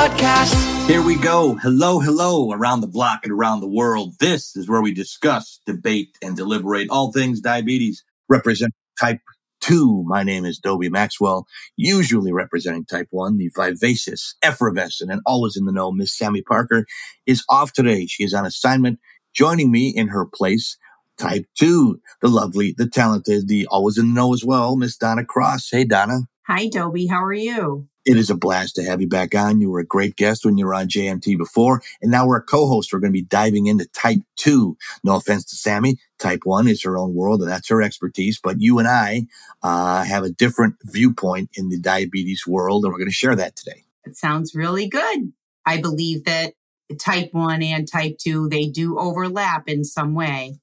podcast. Here we go. Hello, hello, around the block and around the world. This is where we discuss, debate, and deliberate all things diabetes. Represent type 2. My name is Dobie Maxwell, usually representing type 1, the vivacious, effervescent, and always in the know Miss Sammy Parker is off today. She is on assignment. Joining me in her place, type 2, the lovely, the talented, the always in the know as well, Miss Donna Cross. Hey, Donna. Hi, Dobie. How are you? It is a blast to have you back on. You were a great guest when you were on JMT before, and now we're a co-host. We're going to be diving into type 2. No offense to Sammy. Type 1 is her own world, and that's her expertise. But you and I have a different viewpoint in the diabetes world, and we're going to share that today. It sounds really good. I believe that type 1 and type 2, they do overlap in some way.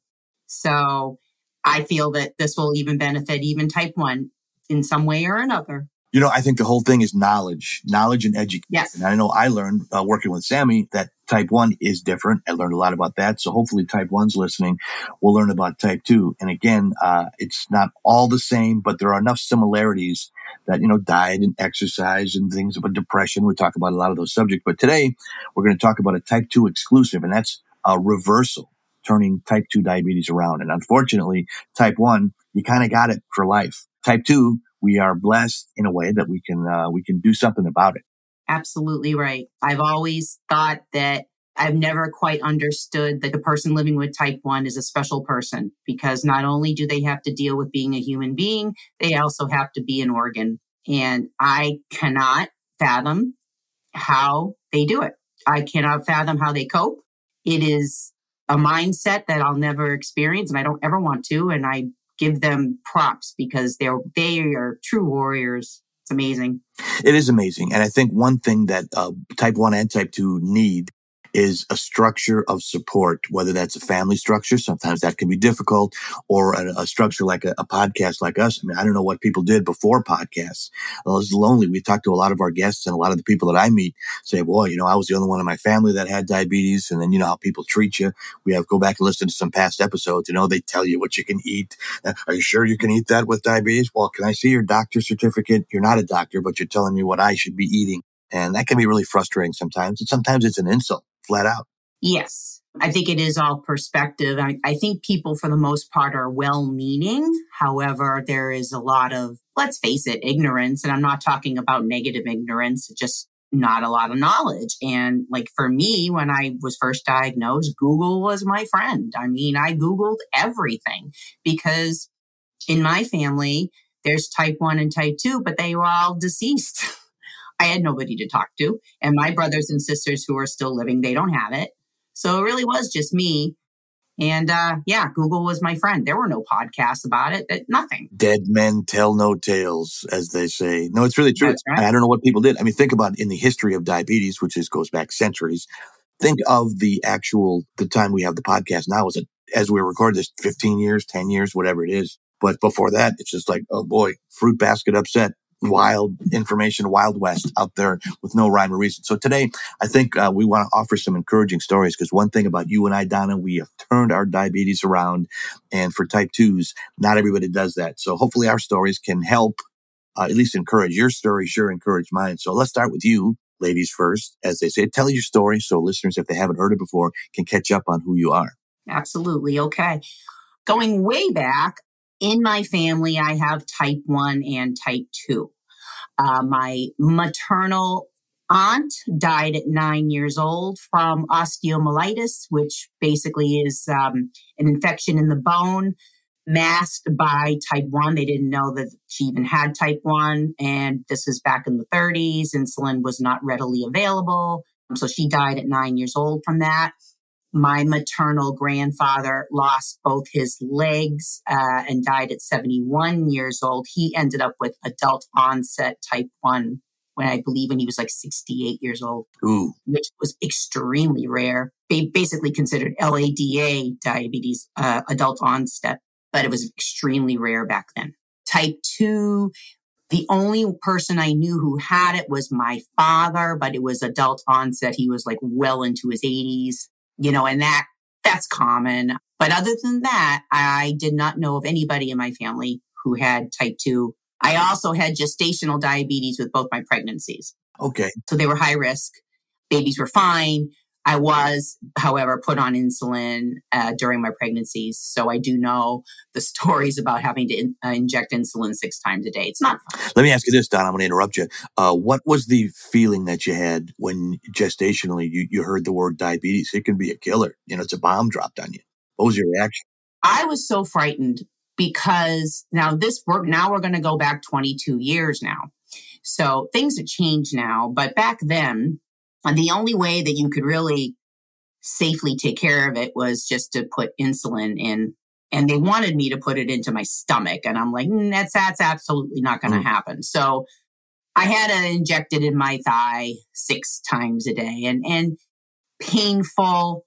So I feel that this will even benefit even type 1 in some way or another. You know, I think the whole thing is knowledge and education. Yes. And I know I learned working with Sammy that type 1 is different. I learned a lot about that. So hopefully type 1's listening will learn about type 2. And again, it's not all the same, but there are enough similarities that, you know, diet and exercise and things about depression. We talk about a lot of those subjects. But today we're going to talk about a type 2 exclusive, and that's a reversal, turning type 2 diabetes around. And unfortunately, type 1, you kind of got it for life. Type 2, we are blessed in a way that we can do something about it. Absolutely right. I've always thought that I've never quite understood that the person living with type 1 is a special person, because not only do they have to deal with being a human being, they also have to be an organ. And I cannot fathom how they do it. I cannot fathom how they cope. It is a mindset that I'll never experience, and I don't ever want to. And I give them props because they are true warriors. It's amazing. It is amazing. And I think one thing that type 1 and type 2 need is a structure of support, whether that's a family structure. Sometimes that can be difficult, or a structure like a podcast like us. I mean, I don't know what people did before podcasts. It was lonely. We talked to a lot of our guests, and a lot of the people that I meet say, boy, you know, I was the only one in my family that had diabetes. And then, you know, how people treat you. We have go back and listen to some past episodes. You know, they tell you what you can eat. Are you sure you can eat that with diabetes? Well, can I see your doctor's certificate? You're not a doctor, but you're telling me what I should be eating. And that can be really frustrating sometimes. And sometimes it's an insult. Flat out. Yes. I think it is all perspective. I think people, for the most part, are well-meaning. However, there is a lot of, let's face it, ignorance. And I'm not talking about negative ignorance, just not a lot of knowledge. And like for me, when I was first diagnosed, Google was my friend. I mean, I Googled everything because in my family, there's type 1 and type 2, but they were all deceased. I had nobody to talk to. And my brothers and sisters who are still living, they don't have it. So it really was just me. And Google was my friend. There were no podcasts about it, nothing. Dead men tell no tales, as they say. No, it's really true. That's right. I don't know what people did. I mean, think about it in the history of diabetes, which goes back centuries. Think of the time we have the podcast now, as we record this, 15 years, 10 years, whatever it is. But before that, it's just like, oh boy, fruit basket upset. Wild information, Wild West out there with no rhyme or reason. So today, I think we want to offer some encouraging stories, because one thing about you and I, Donna, we have turned our diabetes around. And for type 2s, not everybody does that. So hopefully our stories can help, at least encourage. Your story sure encouraged mine. So let's start with you, ladies first. As they say, tell your story so listeners, if they haven't heard it before, can catch up on who you are. Absolutely. Okay. Going way back, in my family, I have type 1 and type 2. My maternal aunt died at 9 years old from osteomyelitis, which basically is an infection in the bone masked by type 1. They didn't know that she even had type 1. And this is back in the 30s. Insulin was not readily available. So she died at 9 years old from that. My maternal grandfather lost both his legs and died at 71 years old. He ended up with adult onset type 1 when he was like 68 years old, Ooh. Which was extremely rare. They basically considered LADA diabetes adult onset, but it was extremely rare back then. Type 2, the only person I knew who had it was my father, but it was adult onset. He was like well into his 80s. You know, and that's common. But other than that, I did not know of anybody in my family who had type 2. I also had gestational diabetes with both my pregnancies. Okay. So they were high risk. babies were fine. I was, however, put on insulin during my pregnancies. So I do know the stories about having to inject insulin 6 times a day. It's not fun. Let me ask you this, Donna. I'm going to interrupt you. What was the feeling that you had when gestationally you heard the word diabetes? It can be a killer. It's a bomb dropped on you. What was your reaction? I was so frightened because now we're going to go back 22 years now. So things have changed now. But back then, the only way that you could really safely take care of it was just to put insulin in. And they wanted me to put it into my stomach. And I'm like, that's absolutely not going to happen. So I had to inject it in my thigh 6 times a day. And painful,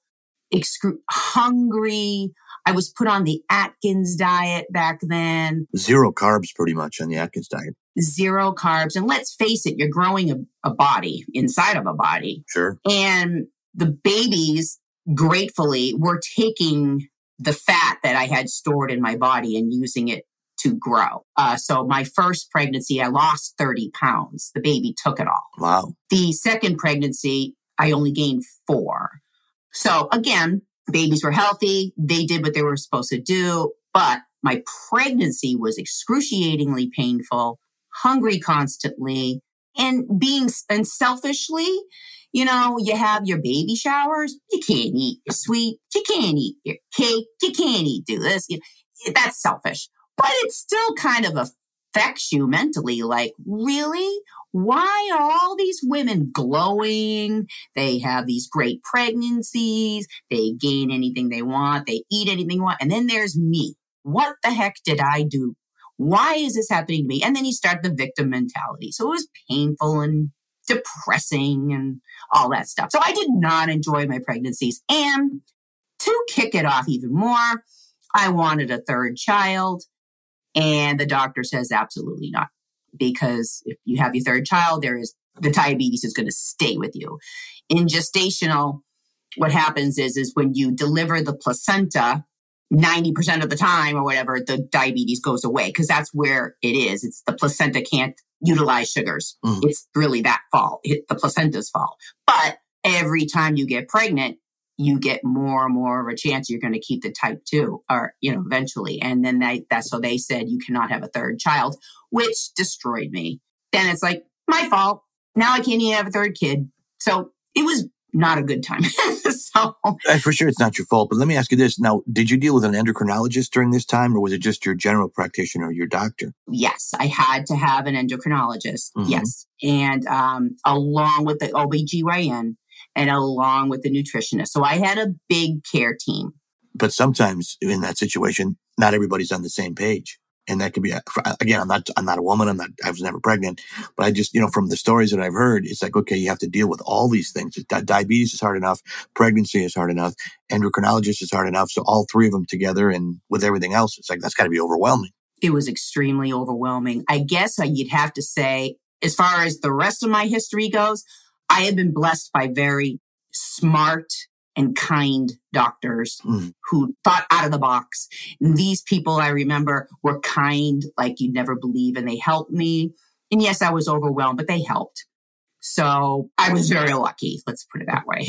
hungry. I was put on the Atkins diet back then. 0 carbs pretty much on the Atkins diet. 0 carbs. And let's face it, you're growing a body inside of a body. Sure. And the babies, gratefully, were taking the fat that I had stored in my body and using it to grow. So my first pregnancy, I lost 30 pounds. The baby took it all. Wow. The second pregnancy, I only gained 4. So again, babies were healthy. They did what they were supposed to do. But my pregnancy was excruciatingly painful, hungry constantly, and selfishly, you have your baby showers. You can't eat your sweet. You can't eat your cake. You can't do this. That's selfish. But it still kind of affects you mentally. Like, really? Why are all these women glowing? They have these great pregnancies. They gain anything they want. They eat anything they want. And then there's me. What the heck did I do? Why is this happening to me? And then you start the victim mentality. So it was painful and depressing and all that stuff. So I did not enjoy my pregnancies. And to kick it off even more, I wanted a 3rd child. And the doctor says absolutely not. Because if you have your 3rd child, the diabetes is going to stay with you. In gestational, what happens is when you deliver the placenta, 90% of the time or whatever, the diabetes goes away because that's where it is. It's the placenta can't utilize sugars. It's really that fault, the placenta's fault. But every time you get pregnant, you get more and more of a chance you're going to keep the type 2 or, eventually. And then so they said you cannot have a 3rd child, which destroyed me. Then it's like, my fault. Now I can't even have a 3rd kid. So it was not a good time. For sure, it's not your fault. But let me ask you this. Now, did you deal with an endocrinologist during this time, or was it just your general practitioner, your doctor? Yes, I had to have an endocrinologist. Yes. And along with the OBGYN and along with the nutritionist. So I had a big care team. But sometimes in that situation, not everybody's on the same page. And that could be, again, I'm not a woman. I was never pregnant, but I just, from the stories that I've heard, it's like, okay, you have to deal with all these things. Diabetes is hard enough. Pregnancy is hard enough. Endocrinologist is hard enough. So all 3 of them together and with everything else, it's like, that's got to be overwhelming. It was extremely overwhelming. I guess you'd have to say, as far as the rest of my history goes, I have been blessed by very smart and kind doctors who thought out of the box. And these people, I remember, were kind like you'd never believe, and they helped me. And yes, I was overwhelmed, but they helped. So I was very lucky. Let's put it that way.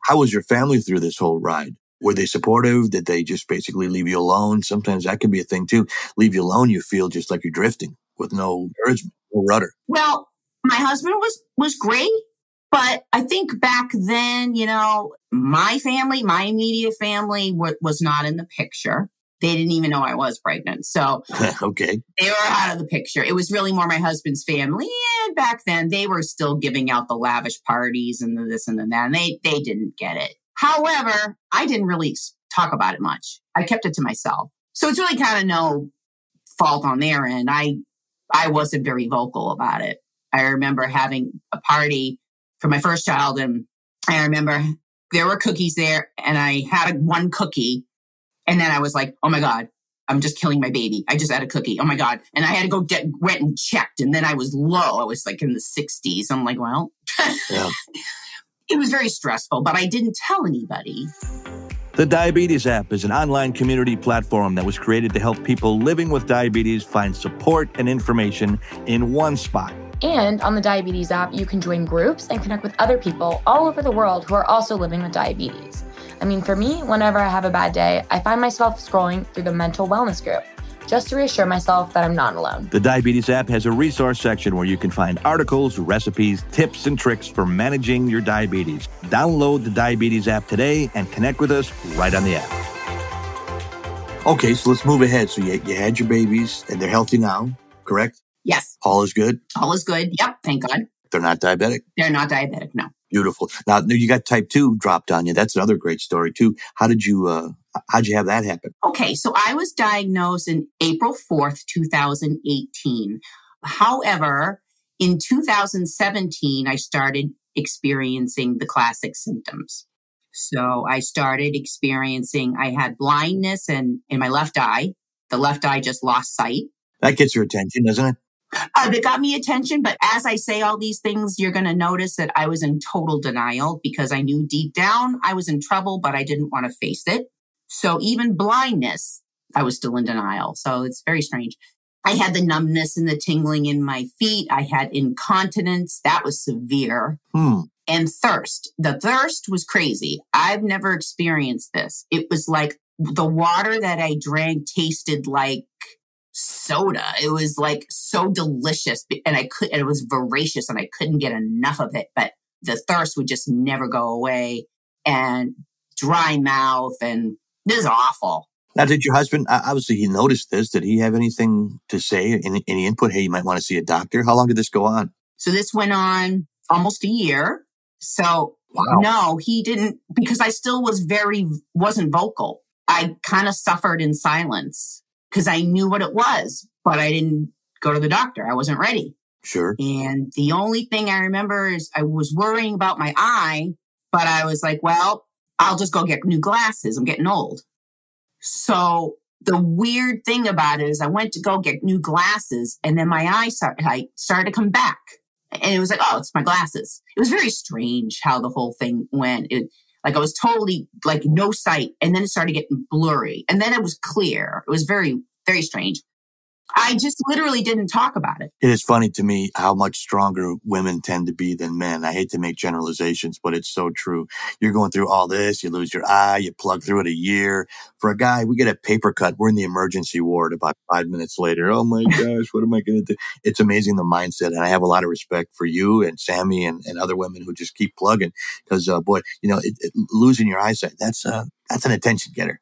How was your family through this whole ride? Were they supportive? Did they just basically leave you alone? Sometimes that can be a thing too. Leave you alone, you feel just like you're drifting with no encouragement, no rudder. Well, my husband was great. But I think back then, my family, my immediate family was not in the picture. They didn't even know I was pregnant. So okay, they were out of the picture. It was really more my husband's family. And back then they were still giving out the lavish parties and the this and the that. And they didn't get it. However, I didn't really talk about it much. I kept it to myself. So it's really kind of no fault on their end. I wasn't very vocal about it. I remember having a party for my first child. And I remember there were cookies there and I had one cookie. And then I was like, oh my God, I'm just killing my baby. I just had a cookie. Oh my God. And I had to go went and checked. And then I was low. I was like in the 60s. I'm like, well, yeah. It was very stressful, but I didn't tell anybody. The Diabetes app is an online community platform that was created to help people living with diabetes find support and information in one spot. And on the Diabetes app, you can join groups and connect with other people all over the world who are also living with diabetes. I mean, for me, whenever I have a bad day, I find myself scrolling through the mental wellness group just to reassure myself that I'm not alone. The Diabetes app has a resource section where you can find articles, recipes, tips, and tricks for managing your diabetes. Download the Diabetes app today and connect with us right on the app. Okay, so let's move ahead. So you had your babies and they're healthy now, correct? Yes. All is good? All is good. Yep. Thank God. They're not diabetic? They're not diabetic, no. Beautiful. Now, you got type 2 dropped on you. That's another great story, too. How'd you have that happen? Okay, so I was diagnosed in April 4th, 2018. However, in 2017, I started experiencing the classic symptoms. So I started experiencing, I had blindness in my left eye. The left eye just lost sight. That gets your attention, doesn't it? That got me attention. But as I say all these things, you're going to notice that I was in total denial because I knew deep down I was in trouble, but I didn't want to face it. So even blindness, I was still in denial. So it's very strange. I had the numbness and the tingling in my feet. I had incontinence. That was severe. And thirst. The thirst was crazy. I've never experienced this. It was like the water that I drank tasted like soda. It was like so delicious, and it was voracious and I couldn't get enough of it, but the thirst would just never go away, and dry mouth, and this is awful. Now, did your husband, obviously he noticed this, did he have anything to say, any input? Hey, you might want to see a doctor. How long did this go on? So this went on almost a year. So wow. No, he didn't, because I still wasn't vocal. I kind of suffered in silence because I knew what it was, but I didn't go to the doctor. I wasn't ready. Sure. And the only thing I remember is I was worrying about my eye, but I was like, well, I'll just go get new glasses. I'm getting old. So the weird thing about it is I went to go get new glasses, and then my eyesight started to come back. And it was like, oh, it's my glasses. It was very strange how the whole thing went. Like I was totally like no sight, and then it started getting blurry, and then it was clear. It was very, very strange. I just literally didn't talk about it. It is funny to me how much stronger women tend to be than men. I hate to make generalizations, but it's so true. You're going through all this, you lose your eye, you plug through it a year. For a guy, we get a paper cut. We're in the emergency ward about 5 minutes later. Oh my gosh, what am I going to do? It's amazing the mindset. And I have a lot of respect for you and Sammy and other women who just keep plugging. Because, boy, losing your eyesight, that's an attention getter.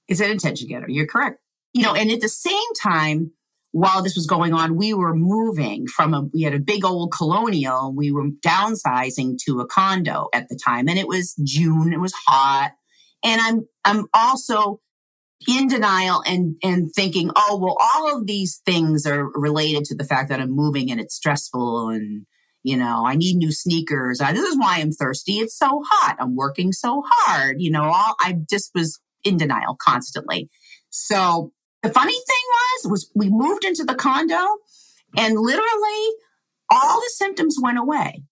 It's an attention getter. You're correct. And at the same time, while this was going on, we were moving we had a big old colonial, and we were downsizing to a condo at the time. And it was June, it was hot. And I'm also in denial and thinking, oh, well, all of these things are related to the fact that I'm moving and it's stressful, and, I need new sneakers. This is why I'm thirsty. It's so hot. I'm working so hard. I just was in denial constantly. So the funny thing was we moved into the condo, and literally all the symptoms went away,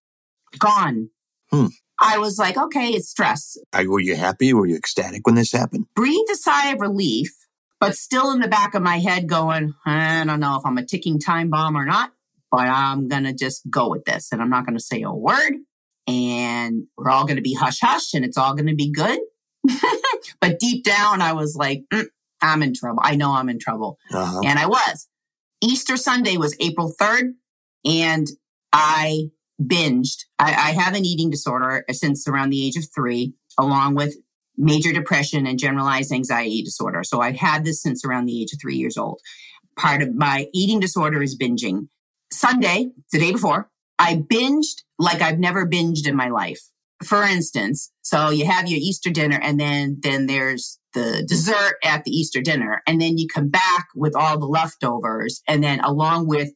gone. I was like, okay, it's stress. Were you happy? Were you ecstatic when this happened? Breathed a sigh of relief, but still in the back of my head going, I don't know if I'm a ticking time bomb or not, but I'm going to just go with this, and I'm not going to say a word, and we're all going to be hush hush, and it's all going to be good. But deep down, I was like, I'm in trouble. I know I'm in trouble. Uh-huh. And I was. Easter Sunday was April 3rd, and I binged. I have an eating disorder since around the age of 3, along with major depression and generalized anxiety disorder. So I've had this since around the age of 3 years old. Part of my eating disorder is binging. Sunday, the day before, I binged like I've never binged in my life. For instance, so you have your Easter dinner, and then there's the dessert at the Easter dinner. And then you come back with all the leftovers, and then along with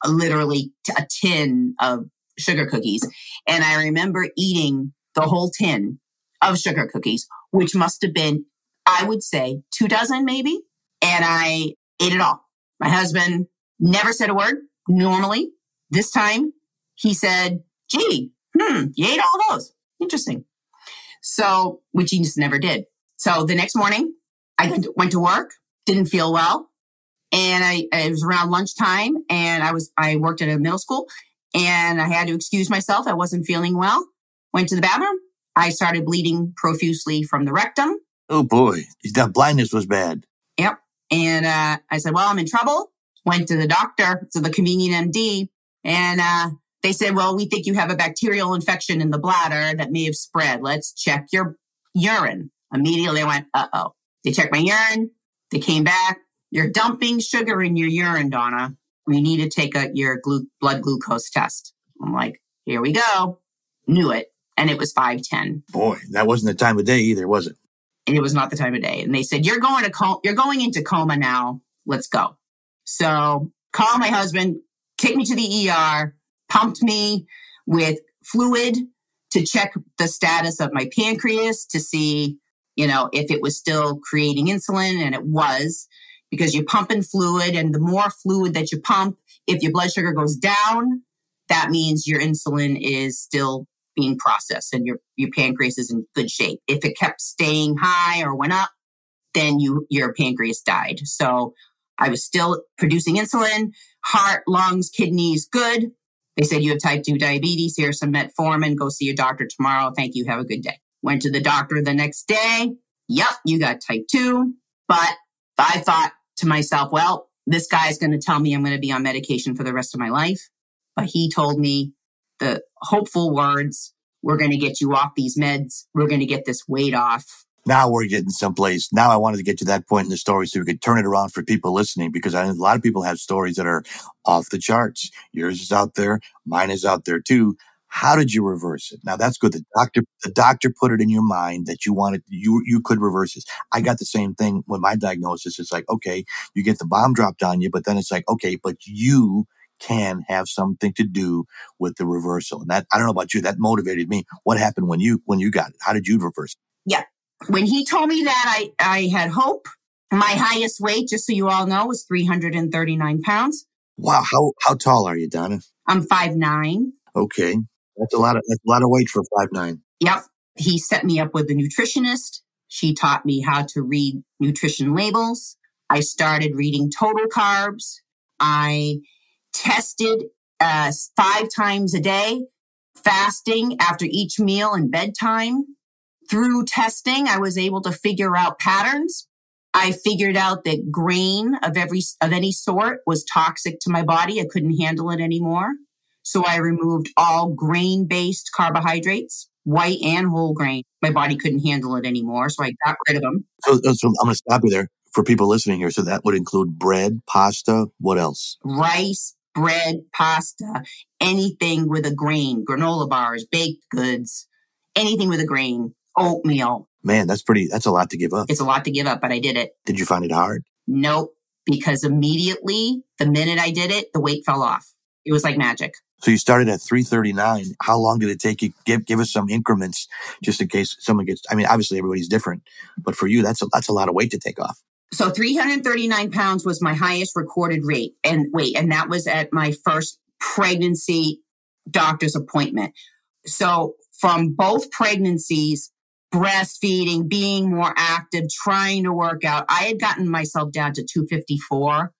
literally a tin of sugar cookies. And I remember eating the whole tin of sugar cookies, which must have been, I would say, 2 dozen maybe. And I ate it all. My husband never said a word. Normally, this time he said, gee, you ate all those. Interesting. So, which he just never did. So the next morning I went to work, didn't feel well. And it was around lunchtime, and I worked at a middle school, and I had to excuse myself. I wasn't feeling well. Went to the bathroom. I started bleeding profusely from the rectum. Oh boy, that blindness was bad. Yep. And I said, well, I'm in trouble. Went to the doctor, to the convenient MD, and they said, well, we think you have a bacterial infection in the bladder that may have spread. Let's check your urine. Immediately I went, uh-oh. They checked my urine. They came back. You're dumping sugar in your urine, Donna. We need to take your blood glucose test. I'm like, here we go. Knew it. And it was 510. Boy, that wasn't the time of day either, was it? And it was not the time of day. And they said, you're going into coma now. Let's go. So call my husband, take me to the ER, pumped me with fluid to check the status of my pancreas to see, if it was still creating insulin. And it was, because you're pumping fluid, and the more fluid that you pump, if your blood sugar goes down, that means your insulin is still being processed and your pancreas is in good shape. If it kept staying high or went up, then your pancreas died. So I was still producing insulin, heart, lungs, kidneys, good. They said, you have type 2 diabetes. Here's some metformin. Go see your doctor tomorrow. Thank you. Have a good day. Went to the doctor the next day. Yep, you got type 2. But I thought to myself, well, this guy's going to tell me I'm going to be on medication for the rest of my life. But he told me the hopeful words, we're going to get you off these meds. We're going to get this weight off. Now we're getting someplace. Now I wanted to get to that point in the story so we could turn it around for people listening, because I know a lot of people have stories that are off the charts. Yours is out there. Mine is out there too. How did you reverse it? Now that's good. The doctor put it in your mind that you could reverse this. I got the same thing with my diagnosis. It's like, okay, you get the bomb dropped on you, but then it's like, okay, but you can have something to do with the reversal. And that, I don't know about you, that motivated me. What happened when you got it? How did you reverse it? Yeah. When he told me that, I had hope. My highest weight, just so you all know, was 339 pounds. Wow. How tall are you, Donna? I'm 5'9". Okay. That's a lot of weight for 5'9". Yep. He set me up with a nutritionist. She taught me how to read nutrition labels. I started reading total carbs. I tested 5 times a day, fasting after each meal and bedtime. Through testing, I was able to figure out patterns. I figured out that grain of any sort was toxic to my body. I couldn't handle it anymore. So I removed all grain-based carbohydrates, white and whole grain. My body couldn't handle it anymore, so I got rid of them. So I'm going to stop you there for people listening here. So that would include bread, pasta, what else? Rice, bread, pasta, anything with a grain, granola bars, baked goods, anything with a grain. Oatmeal. Man, that's a lot to give up. It's a lot to give up, but I did it. Did you find it hard? Nope, because immediately, the minute I did it, the weight fell off. It was like magic. So you started at 339. How long did it take you? Give us some increments just in case someone gets, obviously everybody's different, but for you, that's a lot of weight to take off. So 339 pounds was my highest recorded rate and weight. And that was at my first pregnancy doctor's appointment. So from both pregnancies, breastfeeding, being more active, trying to work out, I had gotten myself down to 254,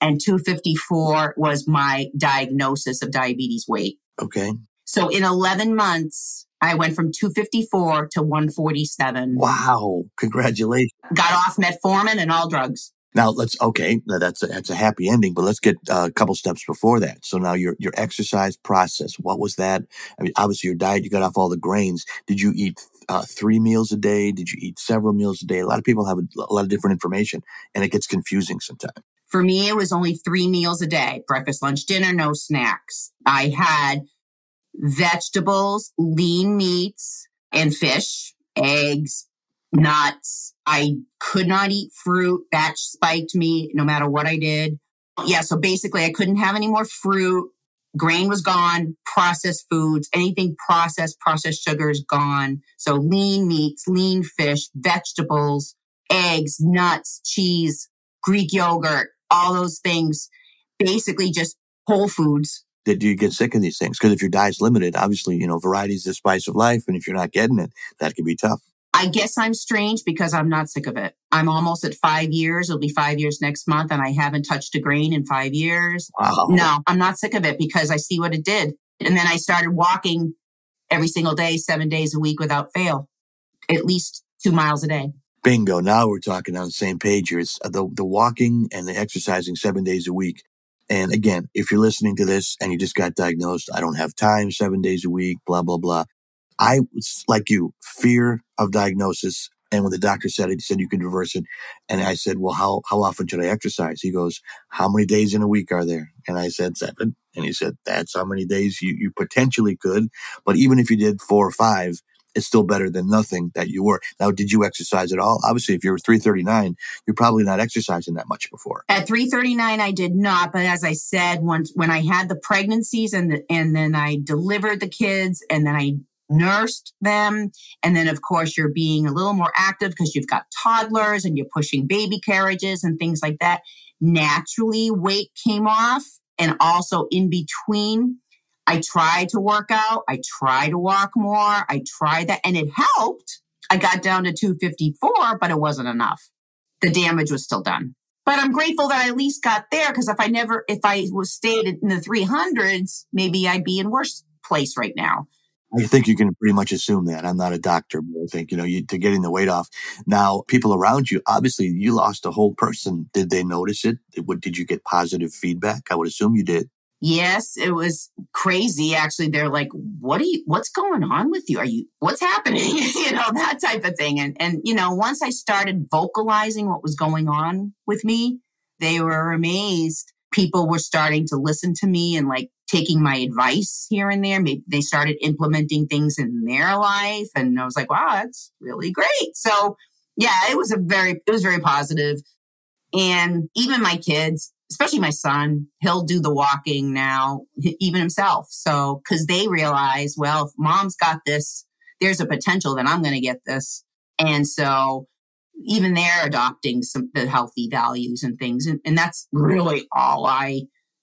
and 254 was my diagnosis of diabetes weight. Okay. So in 11 months, I went from 254 to 147. Wow. Congratulations. Got off metformin and all drugs. Now that's a happy ending, but let's get a couple steps before that. So now your exercise process, what was that? Obviously your diet, you got off all the grains. Did you eat 3 meals a day? Did you eat several meals a day? A lot of people have a lot of different information, and it gets confusing sometimes. For me, it was only 3 meals a day, breakfast, lunch, dinner, no snacks. I had vegetables, lean meats, and fish, eggs, nuts. I could not eat fruit. That spiked me no matter what I did. Yeah, so basically I couldn't have any more fruit. Grain was gone. Processed foods, anything processed sugars gone. So lean meats, lean fish, vegetables, eggs, nuts, cheese, Greek yogurt, all those things. Basically just whole foods. Do you get sick of these things? Because if your diet's limited, obviously, variety is the spice of life. And if you're not getting it, that can be tough. I guess I'm strange because I'm not sick of it. I'm almost at 5 years. It'll be 5 years next month, and I haven't touched a grain in 5 years. Wow. No, I'm not sick of it because I see what it did. And then I started walking every single day, 7 days a week without fail, at least 2 miles a day. Bingo. Now we're talking on the same page here. It's the walking and the exercising 7 days a week. And again, if you're listening to this and you just got diagnosed, I don't have time, 7 days a week, blah, blah, blah. I was like you, fear of diagnosis. And when the doctor said it, he said you can reverse it. And I said, well, how often should I exercise? He goes, how many days in a week are there? And I said 7. And he said, that's how many days you potentially could. But even if you did 4 or 5, it's still better than nothing that you were. Now, did you exercise at all? Obviously, if you're 339, you're probably not exercising that much before. At 339, I did not. But as I said, when I had the pregnancies and then I delivered the kids and then I nursed them. And then, of course, you're being a little more active because you've got toddlers and you're pushing baby carriages and things like that. Naturally, weight came off. And also in between, I tried to work out. I tried to walk more. I tried that and it helped. I got down to 254, but it wasn't enough. The damage was still done. But I'm grateful that I at least got there because if I was stayed in the 300s, maybe I'd be in worse place right now. I think you can pretty much assume that. I'm not a doctor, but I think, to getting the weight off. Now, people around you, obviously you lost a whole person. Did they notice it? Did you get positive feedback? I would assume you did. Yes, it was crazy. Actually, they're like, what's going on with you? What's happening? That type of thing. And once I started vocalizing what was going on with me, they were amazed. People were starting to listen to me and like taking my advice here and there. Maybe they started implementing things in their life. And I was like, wow, that's really great. So yeah, it was very positive. And even my kids, especially my son, he'll do the walking now, even himself. So, because they realize, well, if mom's got this, there's a potential that I'm going to get this. And so even they're adopting the healthy values and things. And that's really all I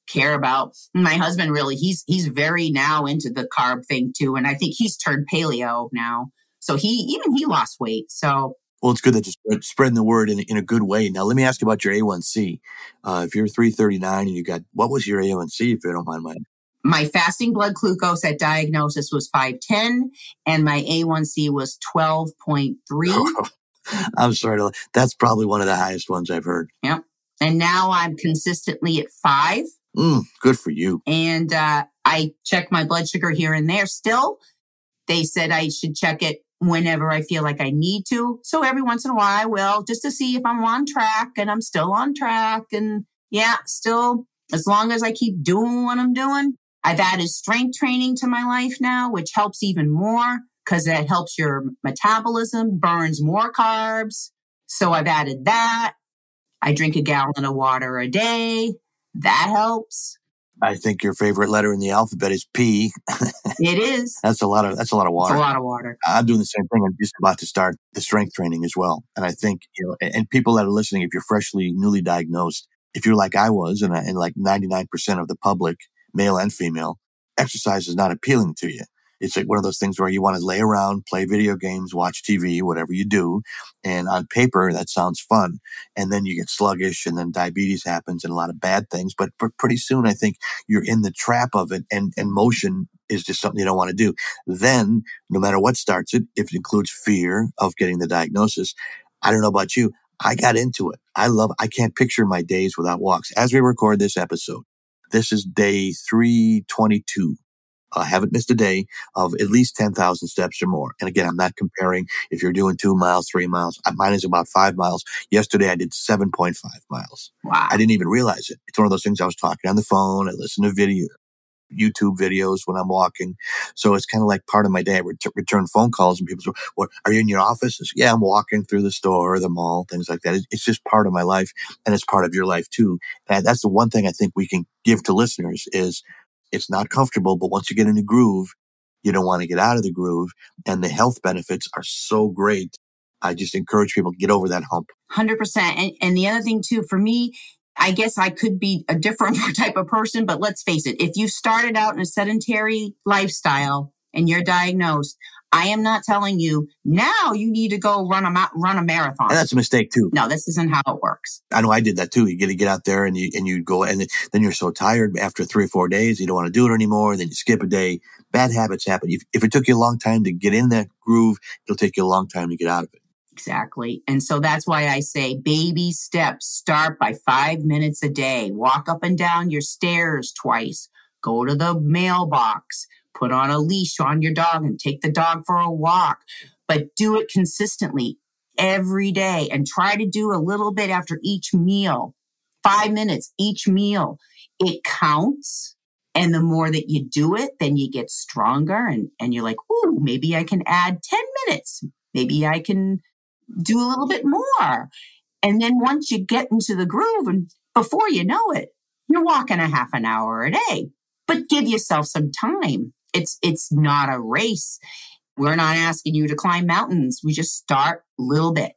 care about. My husband really, he's very now into the carb thing too. And I think he's turned paleo now. So he lost weight. So. Well, it's good that you're spreading the word in a good way. Now, let me ask you about your A1C. If you're 339 and you got, what was your A1C, if you don't mind my? My fasting blood glucose at diagnosis was 510 and my A1C was 12.3. I'm sorry. That's probably one of the highest ones I've heard. Yep. And now I'm consistently at 5. Good for you. And I check my blood sugar here and there still. They said I should check it whenever I feel like I need to. So every once in a while I will, just to see if I'm on track, and I'm still on track. And yeah, still, as long as I keep doing what I'm doing. I've added strength training to my life now, which helps even more because it helps your metabolism, burns more carbs. So I've added that. I drink a gallon of water a day. That helps. I think your favorite letter in the alphabet is P. It is. That's a lot of water. It's a lot of water. I'm doing the same thing. I'm just about to start the strength training as well. And I think, and people that are listening, if you're newly diagnosed, if you're like I was, and like 99% of the public, male and female, exercise is not appealing to you. It's like one of those things where you want to lay around, play video games, watch TV, whatever you do. And on paper, that sounds fun. And then you get sluggish, and then diabetes happens and a lot of bad things. But pretty soon, I think you're in the trap of it, and motion is just something you don't want to do. Then, no matter what starts it, if it includes fear of getting the diagnosis, I don't know about you, I got into it. I can't picture my days without walks. As we record this episode, this is day 322. I haven't missed a day of at least 10,000 steps or more. And again, I'm not comparing if you're doing 2 miles, 3 miles. Mine is about 5 miles. Yesterday, I did 7.5 miles. Wow. I didn't even realize it. It's one of those things I was talking on the phone. I listen to YouTube videos when I'm walking. So it's kind of like part of my day. I return phone calls and people say, "What, are you in your office?" I say, "Yeah, I'm walking through the store or the mall," things like that. It's just part of my life, and it's part of your life too. And that's the one thing I think we can give to listeners is it's not comfortable, but once you get in the groove, you don't want to get out of the groove. And the health benefits are so great. I just encourage people to get over that hump. 100%. And the other thing too, for me, I guess I could be a different type of person, but let's face it. If you started out in a sedentary lifestyle and you're diagnosed, I am not telling you now you need to go run a marathon. And that's a mistake too. No, this isn't how it works. I know I did that too. You get out there and you go, and then you're so tired after 3 or 4 days, you don't want to do it anymore. Then you skip a day. Bad habits happen. If it took you a long time to get in that groove, it'll take you a long time to get out of it. Exactly. And so that's why I say baby steps. Start by 5 minutes a day. Walk up and down your stairs twice. Go to the mailbox. Put on a leash on your dog and take the dog for a walk. But do it consistently every day and try to do a little bit after each meal. 5 minutes each meal. It counts. And the more that you do it, then you get stronger and you're like, ooh, maybe I can add 10 minutes. Maybe I can do a little bit more. And then once you get into the groove and before you know it, you're walking a half an hour a day. But give yourself some time. It's not a race. We're not asking you to climb mountains. We just start a little bit.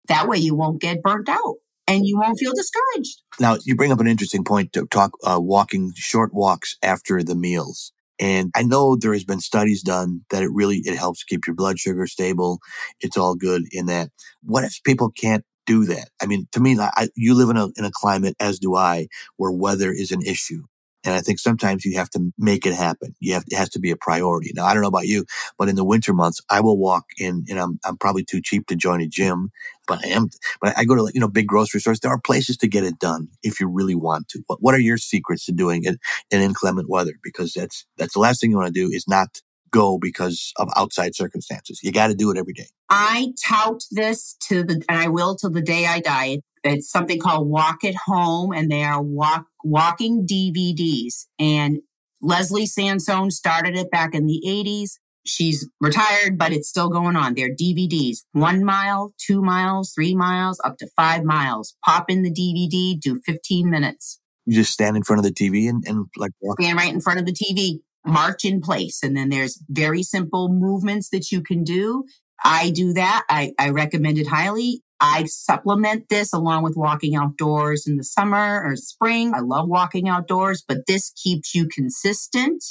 That way you won't get burnt out and you won't feel discouraged. Now, you bring up an interesting point to talk walking short walks after the meals. And I know there has been studies done that it helps keep your blood sugar stable. It's all good in that. What if people can't do that? I mean, to me, you live in a climate, as do I, where weather is an issue. And I think sometimes you have to make it happen. It has to be a priority. Now, I don't know about you, but in the winter months, I will walk in, and I'm probably too cheap to join a gym, but I go to, big grocery stores. There are places to get it done if you really want to. What are your secrets to doing it in inclement weather? Because that's the last thing you want to do is not go because of outside circumstances. You got to do it every day. I tout this and I will till the day I die. It's something called Walk at Home, and they are walking DVDs. And Leslie Sansone started it back in the 80s. She's retired, but it's still going on. They're DVDs, 1 mile, 2 miles, 3 miles, up to 5 miles. Pop in the DVD, do 15 minutes. You just stand in front of the TV and like walk. Stand right in front of the TV, march in place. And then there's very simple movements that you can do. I do that. I recommend it highly. I supplement this along with walking outdoors in the summer or spring. I love walking outdoors, but this keeps you consistent.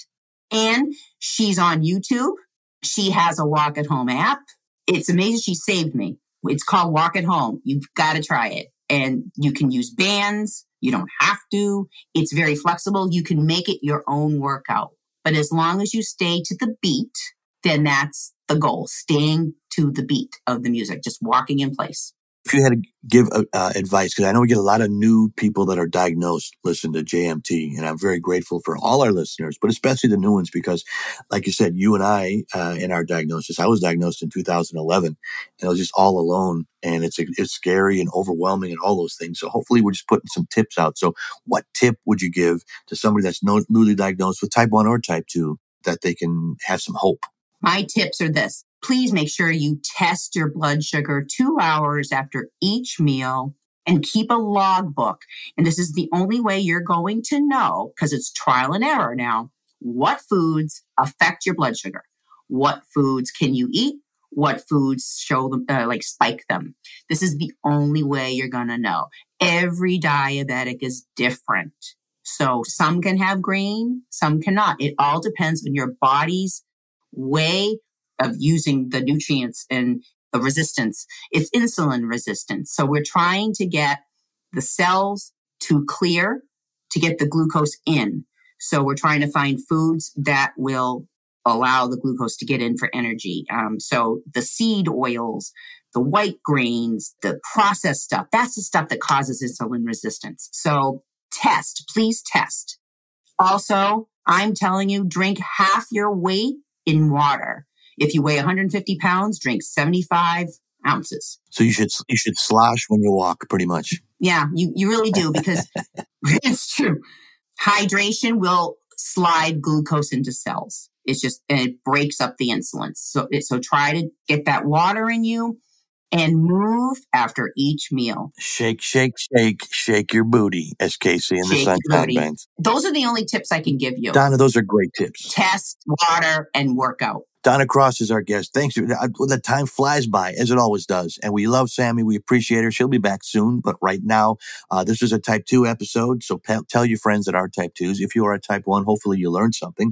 And she's on YouTube. She has a Walk at Home app. It's amazing. She saved me. It's called Walk at Home. You've got to try it. And you can use bands. You don't have to. It's very flexible. You can make it your own workout. But as long as you stay to the beat, then that's the goal, staying to the beat of the music, just walking in place. If you had to give advice, because I know we get a lot of new people that are diagnosed listen to JMT, and I'm very grateful for all our listeners, but especially the new ones, because like you said, you and I, in our diagnosis, I was diagnosed in 2011, and I was just all alone, and it's scary and overwhelming and all those things. So hopefully we're just putting some tips out. So what tip would you give to somebody that's newly diagnosed with type 1 or type 2 that they can have some hope? My tips are this. Please make sure you test your blood sugar 2 hours after each meal and keep a logbook. And this is the only way you're going to know, because it's trial and error now, what foods affect your blood sugar. What foods can you eat? What foods show them, spike them. This is the only way you're going to know. Every diabetic is different. So some can have green, some cannot. It all depends on your body's way of using the nutrients and the resistance. It's insulin resistance. So we're trying to get the cells to clear to get the glucose in. So we're trying to find foods that will allow the glucose to get in for energy. So the seed oils, the white grains, the processed stuff, that's the stuff that causes insulin resistance. So please test. Also, I'm telling you, drink half your weight in water. If you weigh 150 pounds, drink 75 ounces. So you should slosh when you walk, pretty much. Yeah, you really do, because it's true. Hydration will slide glucose into cells. And it breaks up the insulin. So try to get that water in you and move after each meal. Shake, shake, shake, shake your booty, as Casey in the Sunshine Band. Those are the only tips I can give you. Donna, those are great tips. Test, water, and workout. Donna Cross is our guest. Thanks. The time flies by, as it always does. And we love Sammy. We appreciate her. She'll be back soon. But right now, this is a type 2 episode. So tell your friends that are type 2s. If you are a type 1, hopefully you learned something.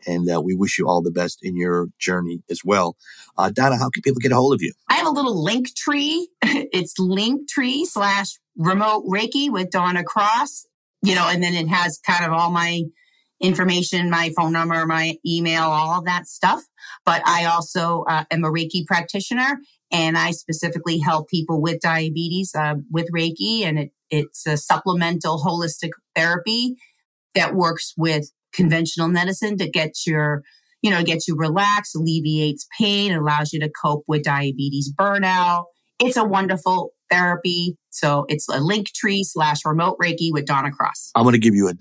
And we wish you all the best in your journey as well. Donna, how can people get a hold of you? I have a little link tree. It's Linktree/remote Reiki with Donna Cross. And then it has kind of all my information, my phone number, my email, all of that stuff. But I also am a Reiki practitioner, and I specifically help people with diabetes with Reiki. And it's a supplemental holistic therapy that works with conventional medicine to get you relaxed, alleviates pain, allows you to cope with diabetes burnout. It's a wonderful therapy. So it's a Linktree/remote Reiki with Donna Cross. I'm going to give you a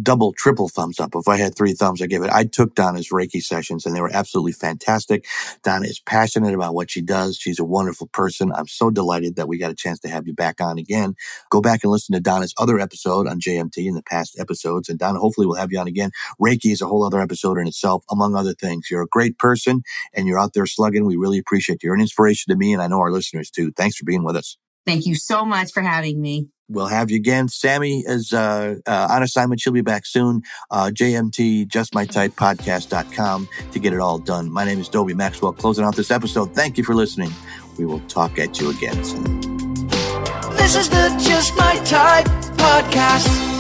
double, triple thumbs up. If I had 3 thumbs, I give it. I took Donna's Reiki sessions and they were absolutely fantastic. Donna is passionate about what she does. She's a wonderful person. I'm so delighted that we got a chance to have you back on again. Go back and listen to Donna's other episode on JMT in the past episodes. And Donna, hopefully we'll have you on again. Reiki is a whole other episode in itself, among other things. You're a great person and you're out there slugging. We really appreciate you. You're an inspiration to me and I know our listeners too. Thanks for being with us. Thank you so much for having me. We'll have you again. Sammy is on assignment. She'll be back soon. JMT, JustMyTypePodcast.com to get it all done. My name is Dobie Maxwell, closing out this episode. Thank you for listening. We will talk at you again soon. This is the Just My Type Podcast.